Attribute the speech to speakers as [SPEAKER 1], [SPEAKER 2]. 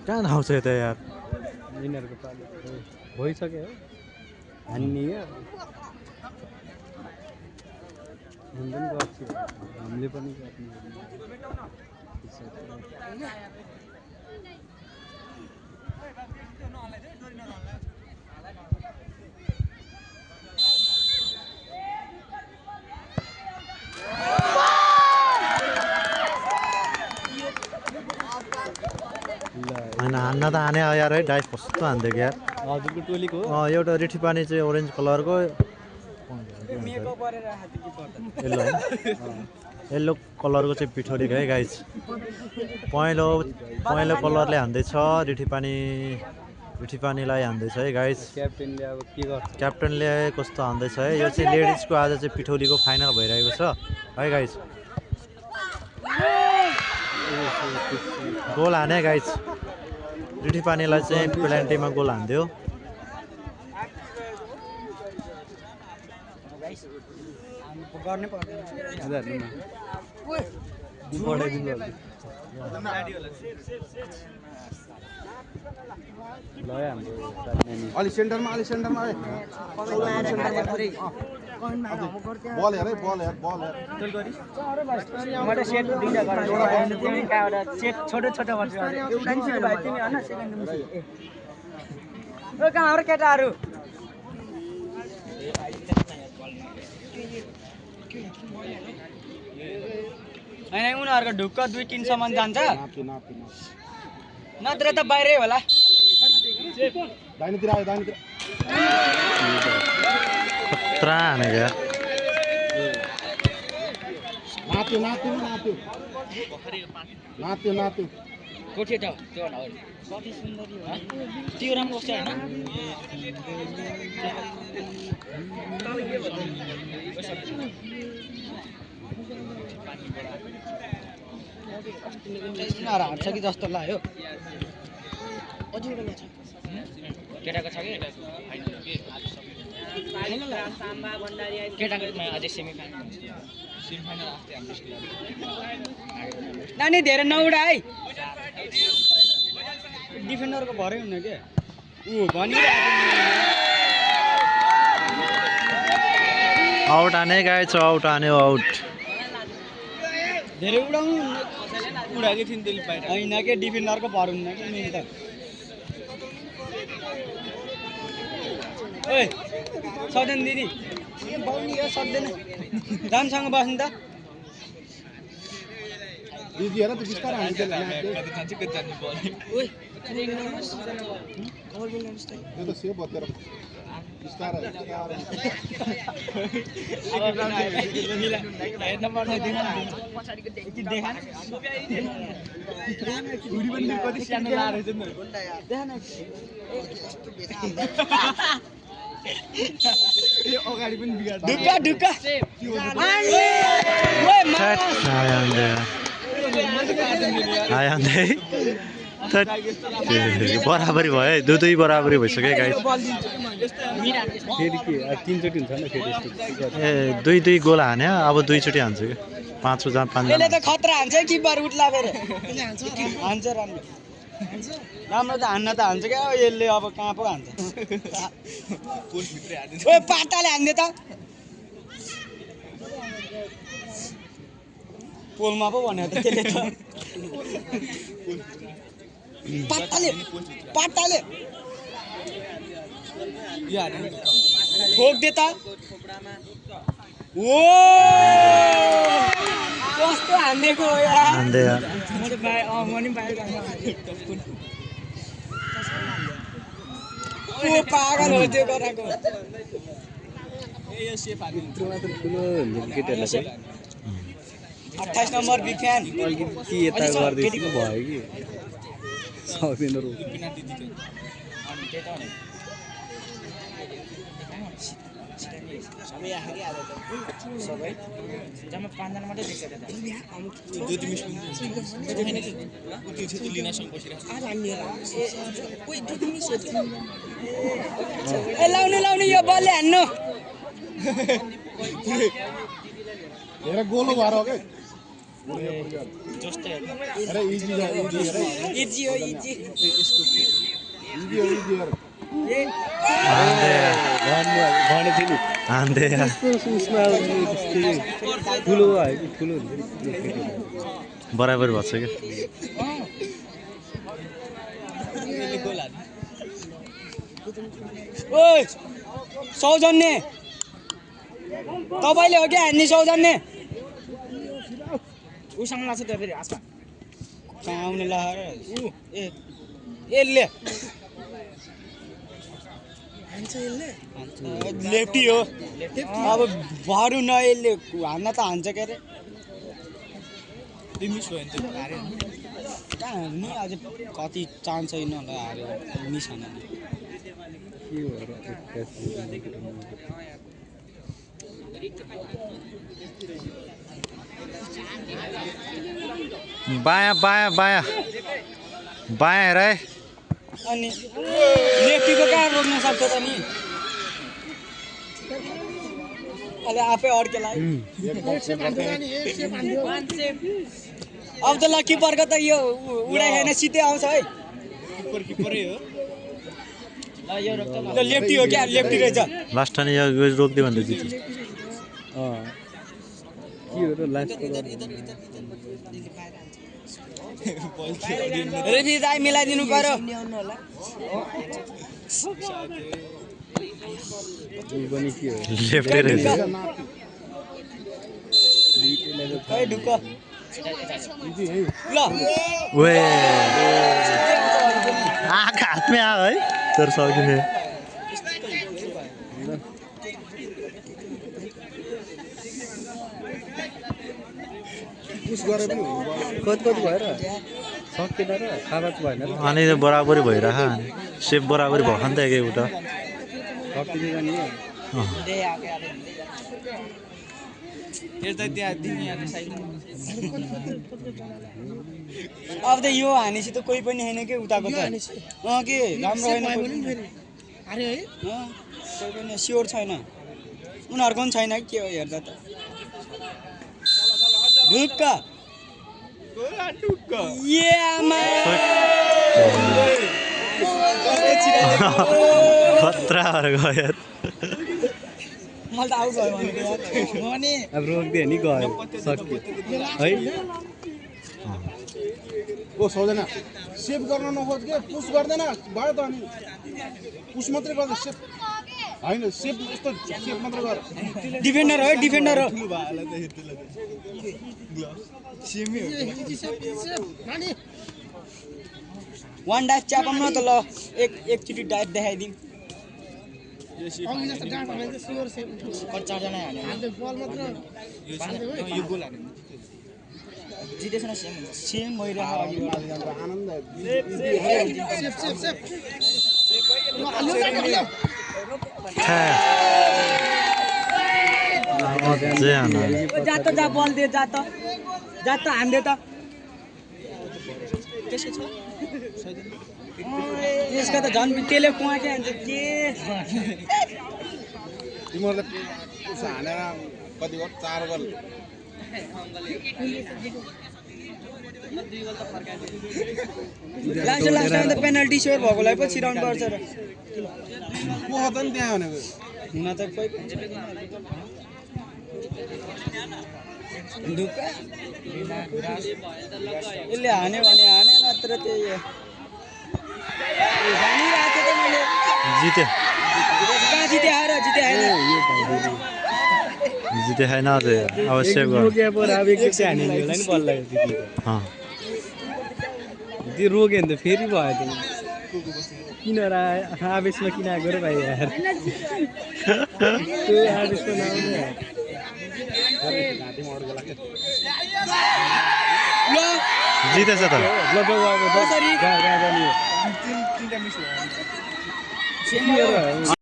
[SPEAKER 1] कहाँ आउँछ त यार
[SPEAKER 2] यिनीहरूको पालो भइसक्यो हान्ने हामीले पनि गर्ने
[SPEAKER 1] होइन हान्न त हाने यार है डाइस कस्तो हान्थ्यो कि यार
[SPEAKER 2] हजुरको टोलीको
[SPEAKER 1] एउटा रिठी पानी चाहिँ ओरेन्ज कलरको येल्लो येल्लो कलरको चाहिँ पिठोरीको है गाइस पहेँलो कलरले हान्दैछ रिठी पानीलाई हान्दैछ है गाइस
[SPEAKER 2] क्याप्टेनले अब के गर्छ
[SPEAKER 1] क्याप्टेनले कस्तो हान्दैछ है यो चाहिँ लेडिजको आज चाहिँ पिठोलीको फाइनल भइरहेको छ है गाइस गोल हाने गाइस रिठी पानीलाई चाहिँ पेनाल्टीमा गोल हान्दियो
[SPEAKER 3] गर्ने पर्दैन
[SPEAKER 4] अलि सेन्टरमा बल हेर
[SPEAKER 3] मैले सेट दिँदा गरेँ सेट छोटो गर्छु भाइ तिमी हैन सेकेन्ड ओ कहाँ हो केटाहरु हैन उनीहरुको ढुक्क 2-3 सम्म जान्छ नत्र त बाहिरै होला
[SPEAKER 4] दाहिनेतिर आयो
[SPEAKER 1] खतरा हाने क्या
[SPEAKER 4] नात्यो
[SPEAKER 3] कोठी त त्यो न कति सुन्दरी हो त्यो राम्रो छ हैन हार्छ कि जस्तो लाग्यो अझै छ केटाको छ कि केटाको अझै सेमी फाइनल आस्ते हाम्रो स्कुल नानी धेरै नउडा है डिफेन्डरको भरै हुन्न के ऊ
[SPEAKER 1] आउट हाने गाइस आउट हाने आउट
[SPEAKER 3] धेरै उडाउनु उडाकै थिइन् त्यसले बाहिर हैन के डिफेन्डरको भर हुन्न कि मेन त ओइ सदन दिदी के बल्नी यो सक्दैन रामसँग बस्नु त
[SPEAKER 4] दिदी हेर त बिस्तारै हान्छ
[SPEAKER 3] ओइ
[SPEAKER 4] यो त सेभ बतेर बिस्तारै
[SPEAKER 3] हेर्न पर्छ पछाडीको देखा उडी पनि कति सानो लाएर छ नि देखा न यो अगाडि पनि बिगाड ढुक्का
[SPEAKER 1] आइहाल्दै बराबरी भयो दुई बराबरी भइसक्यो गाइस
[SPEAKER 2] फेरि के तीनचोटि हुन्छ नि फेरि
[SPEAKER 1] ए दुई गोल हान्यो अब दुईचोटि हान्छ कि पाँचौँ जान
[SPEAKER 3] यसले त खतरा हान्छ किपर उठ्ला फेरि हान्छ राम्रो त हान्न त हान्छ क्या यसले अब कहाँ पो हान्छ ओए पाटाले हान्ने त पोलमा पो भन्यो त त्यसले त पाटाले ठोक दे त ओ कस्तो हान्नेको हो यार
[SPEAKER 1] हान्दै यार
[SPEAKER 3] म त बाहिर म नि बाहिर जानु ओ पागल हो त्यो गराको यो सेफ हान्नु
[SPEAKER 2] यत्रो मात्र ठुलो हुन्छ केटाहरूलाई चाहिँ
[SPEAKER 3] 28 नम्बर बिग फ्यान
[SPEAKER 2] अलिकति यता गर्दैछु भयो कि सक्दैन रो
[SPEAKER 3] सबै आखे के आले त सबै जम्मा 5 जना मात्रै देख्छ त दुई तिमी सुन देखेन कि उति छ लिनासँग बसिरहेको आज हामी ओइ दुई तिमी सोच ए लाउने यो बलले हान्नु
[SPEAKER 4] हेर गोलो भएर हो के
[SPEAKER 3] जस्तै
[SPEAKER 4] अरे इजी जा इजी अरे
[SPEAKER 3] इजी हो इजी
[SPEAKER 4] इजी हो इजी यार
[SPEAKER 2] भने थियो नि
[SPEAKER 1] हान्दे
[SPEAKER 2] उसमा ठुलो आयो कि ठुलो
[SPEAKER 1] बराबर भएको छ क्या
[SPEAKER 3] ओइ सौजन्य तपाईले हो क्या हान्ने सौजन्य उसँग लाग्छ त्यो फेरि आसमा कहाँ आउने लगाएर ए यसले लेफ्टी हो अब भरु न यसले हान्न त हान्छ के अरे मिस भयो भने कहाँ नि अझै कति चान्स छैन होला हार्यो मिस हान्न
[SPEAKER 1] बायाँ बायाँ बायाँ बायाँ हेर है
[SPEAKER 3] अनि लेफ्टीको कहाँ रोक्न सक्छ त नि अहिले आफै अड्केला अब त ल किपरको त यो उडाइखेन सिधै आउँछ है किपरै हो ल लेफ्टी हो क्या लेफ्टी रहेछ
[SPEAKER 1] लास्ट टाइम यो रोकिदियो भने त जित्यो
[SPEAKER 2] के हो र लास्टको
[SPEAKER 3] रेफी दाइ मिलाइदिनु पर्यो
[SPEAKER 2] पनि के हो
[SPEAKER 1] लेफ्टै रहेछ
[SPEAKER 3] खै ढुक्क ल
[SPEAKER 1] वे आँखा हातमै आयो है तर सक्यो
[SPEAKER 4] पुस गरे पनि
[SPEAKER 2] कति कति भएर सकेन र खाबाच भएन र
[SPEAKER 1] अनि बराबरी भइरह सेप बराबरी भएको नि त एकैवटा
[SPEAKER 2] सकिने जाने
[SPEAKER 3] अब त यो हानेसी त कोही पनि छैन कि उताको त के राम्रो छैन कोही पनि स्योर छैन उनीहरूको पनि छैन के हो हेर्दा त ढुक्क
[SPEAKER 1] खतरा भएर गयो यार
[SPEAKER 3] मलाई त आउट भयो भने
[SPEAKER 2] अब रोकिदियो नि गयो सक्यो है
[SPEAKER 4] ओ सौजना सेभ गर्न नखोज के पुस गर्दैन भयो त अनि पुस मात्रै गर्दा सेभ होइन सेभ यस्तो सेभ मात्र गर
[SPEAKER 3] डिफेन्डर हो डिफेन्डर हो वान डाइभ च्यापम न त ल एकचोटि डाइभ देखाइदिउँ जितेछ न सेम सेम भइरहेको
[SPEAKER 4] आनन्द
[SPEAKER 3] जा त जा बल दे जा त हान्दे त यसको त झन् त्यसले कुवा के हान्छ के
[SPEAKER 4] तिमीहरूले उसो हानेर कति गोल 4 गोल
[SPEAKER 3] लास्ट टाइम त पेनल्टी स्योर भएकोलाई पो छिराउनु पर्छ र
[SPEAKER 4] को त नि त्यहाँ भनेको
[SPEAKER 3] हुन त कोही ढुक्क यसले हान्यो भने हाने नत्र त्यही हो भनिरहेको थिएँ त मैले
[SPEAKER 1] जित्यो
[SPEAKER 3] कहाँ जिते आएर जिते आएन
[SPEAKER 1] जिते छैन अझै अवश्य
[SPEAKER 2] रोक्यो अब एकचोटि हाने होला नि बल लाग्यो त्यो रोक्यो भने त फेरि भयो त किन र आवेशमा किन आएको र भाइ यार त्यो आवेशमा नआउने
[SPEAKER 1] जितेछ त
[SPEAKER 2] ल